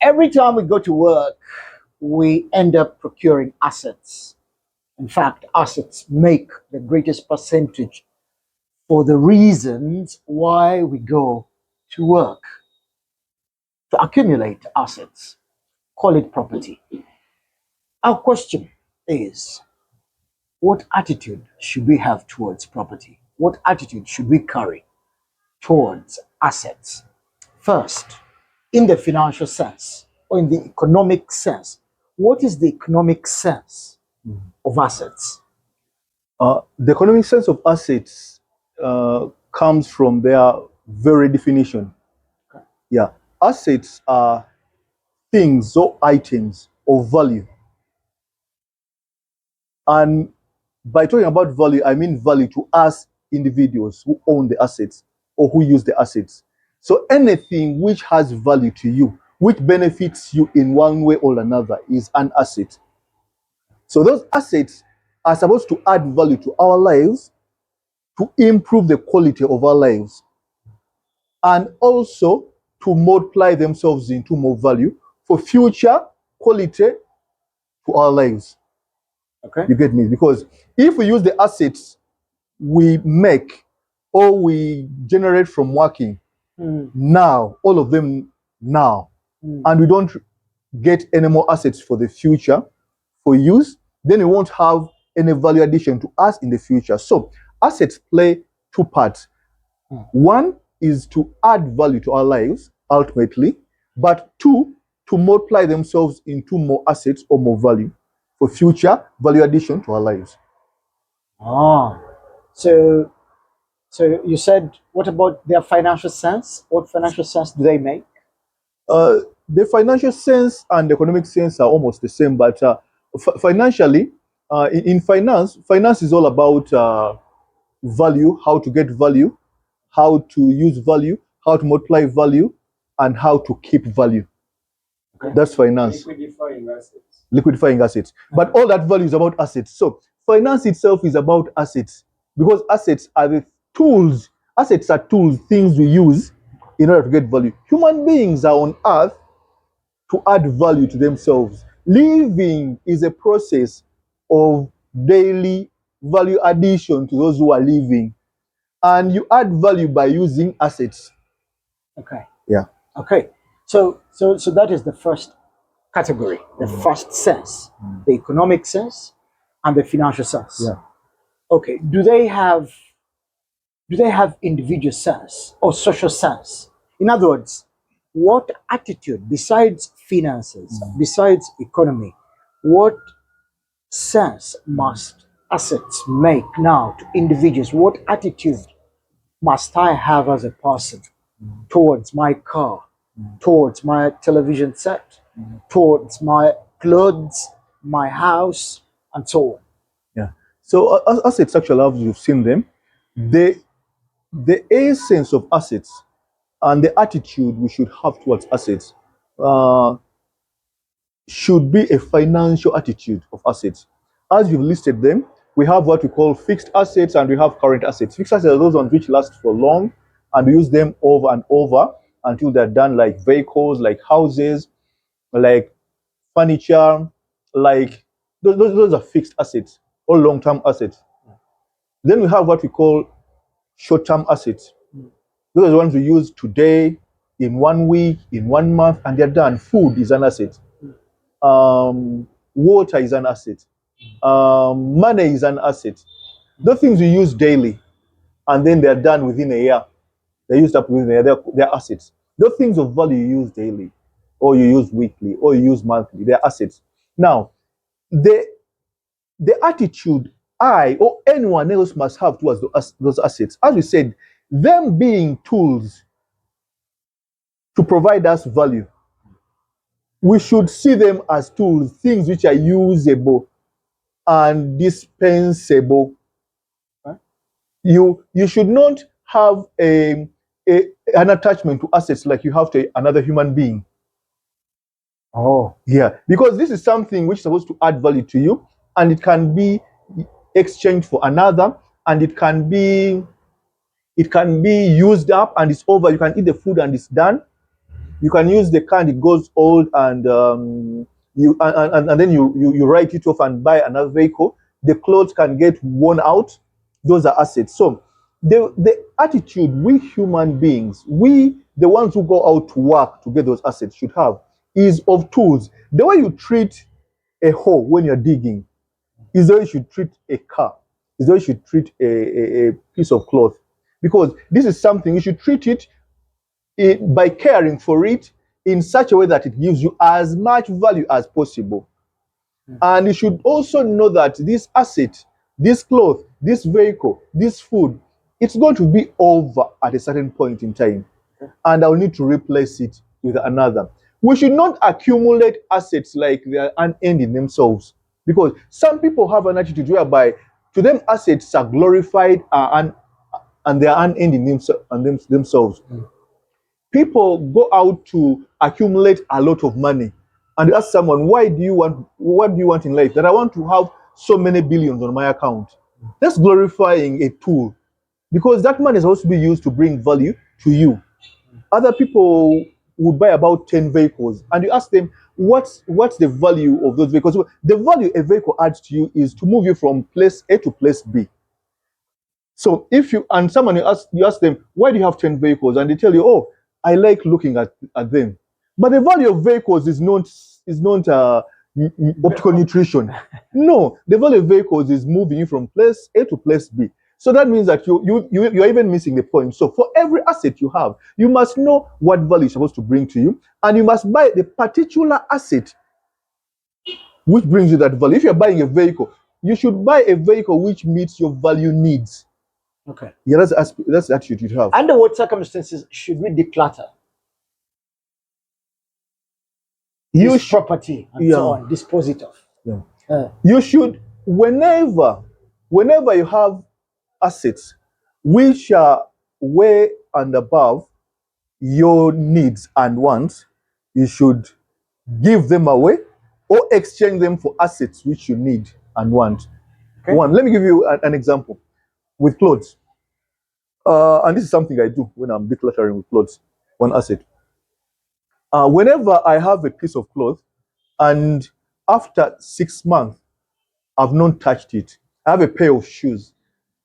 every time we go to work, we end up procuring assets. In fact, assets make the greatest percentage for the reasons why we go to work to accumulate assets. Call it property. Our question is, what attitude should we have towards property? What attitude should we carry towards assets? First, in the financial sense or in the economic sense, what is the economic sense of assets? The economic sense of assets comes from their very definition. Yeah, assets are things or items of value. And by talking about value, I mean value to us individuals who own the assets or who use the assets. So anything which has value to you, which benefits you in one way or another, is an asset. So those assets are supposed to add value to our lives, to improve the quality of our lives, and also to multiply themselves into more value for future quality to our lives. Okay. You get me? Because if we use the assets we make or we generate from working now, all of them now, and we don't get any more assets for the future for use, then we won't have any value addition to us in the future. So assets play two parts. One is to add value to our lives ultimately, but two, to multiply themselves into more assets or more value for future value addition to our lives. Ah, so you said, what about their financial sense? What financial sense do they make? The financial sense and the economic sense are almost the same, but financially, in finance, finance is all about value, how to get value, how to use value, how to multiply value, and how to keep value. Okay. That's finance. Liquidifying assets. Liquidifying assets. But all that value is about assets. So finance itself is about assets because assets are the tools. Assets are tools, things we use in order to get value. Human beings are on earth to add value to themselves. Living is a process of daily value addition to those who are living. And you add value by using assets. Okay. Yeah. Okay. So that is the first category, the first sense, the economic sense and the financial sense. Yeah. Okay. Do they have individual sense or social sense? In other words, what attitude besides finances, besides economy, what sense must assets make now to individuals? What attitude must I have as a person towards my car, towards my television set, towards my clothes, my house, and so on? Yeah. So assets actually, as you've seen them, the essence of assets and the attitude we should have towards assets should be a financial attitude of assets. As you've listed them, we have what we call fixed assets and we have current assets. Fixed assets are those ones which last for long and we use them over and over until they're done, like vehicles, like houses, like furniture, like those are fixed assets or long-term assets. Then we have what we call short-term assets. Those are the ones we use today, in 1 week, in 1 month, and they're done. Food is an asset. Water is an asset. Money is an asset. Those things we use daily, and then they're done within a year. They're used up within a year. They're assets. Those things of value you use daily, or you use weekly, or you use monthly, they're assets. Now, the attitude I or anyone else must have towards those assets, as we said, them being tools to provide us value, we should see them as tools, things which are usable and dispensable. You should not have an attachment to assets like you have to another human being. Oh, Yeah, because this is something which is supposed to add value to you, and it can be exchanged for another, and it can be used up and it's over. You can eat the food and it's done. You can use the kind it goes old and and then you write it off and buy another vehicle. The clothes can get worn out. Those are assets. So the attitude we human beings, we the ones who go out to work to get those assets should have is of tools. The way you treat a hole when you're digging is the way you should treat a car, is the way you should treat a piece of cloth. Because this is something you should treat it by caring for it in such a way that it gives you as much value as possible. And you should also know that this asset, this cloth, this vehicle, this food, it's going to be over at a certain point in time. And I'll need to replace it with another. We should not accumulate assets like they are an end in themselves. Because some people have an attitude whereby to them assets are glorified and they are an end in themselves. People go out to accumulate a lot of money and ask someone, what do you want in life? That I want to have so many billions on my account. That's glorifying a tool, because that money is supposed to be used to bring value to you. Other people would buy about 10 vehicles and you ask them, what's the value of those vehicles? The value a vehicle adds to you is to move you from place A to place B. So if you and someone you ask them, why do you have 10 vehicles? And they tell you, oh, I like looking at them. But the value of vehicles is not optical nutrition. No, the value of vehicles is moving you from place A to place B. So that means that you're even missing the point. So for every asset you have, you must know what value it's supposed to bring to you, and you must buy the particular asset which brings you that value. If you're buying a vehicle, you should buy a vehicle which meets your value needs. Okay. Yeah, that's the attitude you have. Under what circumstances should we declutter? Use property and so on, dispose it off. Yeah. You should, whenever you have assets which are way and above your needs and wants, you should give them away or exchange them for assets which you need and want. Okay. One, let me give you an example with clothes. And this is something I do when I'm decluttering with clothes, one asset. Whenever I have a piece of cloth and after 6 months, I've not touched it. I have a pair of shoes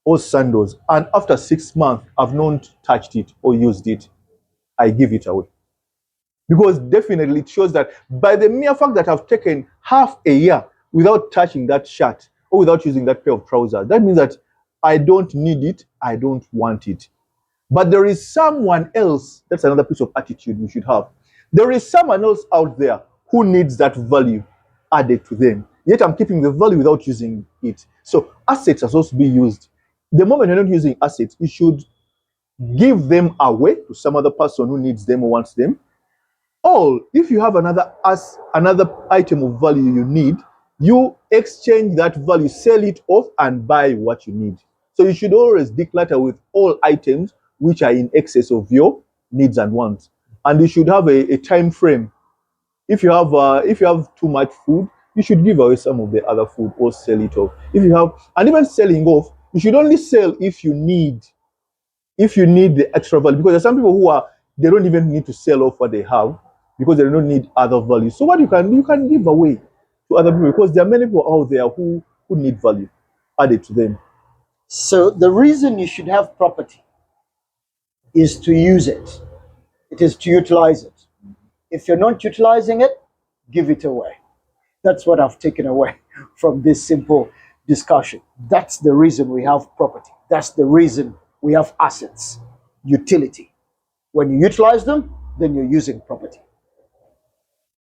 or sandals, and after 6 months, I've not touched it or used it. I give it away. Because definitely it shows that by the mere fact that I've taken half a year without touching that shirt or without using that pair of trousers, that means that I don't need it, I don't want it. But there is someone else, that's another piece of attitude we should have. There is someone else out there who needs that value added to them. Yet I'm keeping the value without using it. So assets are supposed to be used. The moment you're not using assets, you should give them away to some other person who needs them or wants them. Or if you have another item of value you need, you exchange that value, sell it off, and buy what you need. So you should always declutter with all items which are in excess of your needs and wants. And you should have a time frame. If you have too much food, you should give away some of the other food or sell it off. And even selling off, you should only sell if you need the extra value. Because there's some people they don't even need to sell off what they have because they don't need other value. So what you can give away to other people, because there are many people out there who need value added to them. So the reason you should have property is to use it. It is to utilize it. If you're not utilizing it, give it away. That's what I've taken away from this simple discussion. That's the reason we have property. That's the reason we have assets, utility. When you utilize them, then you're using property.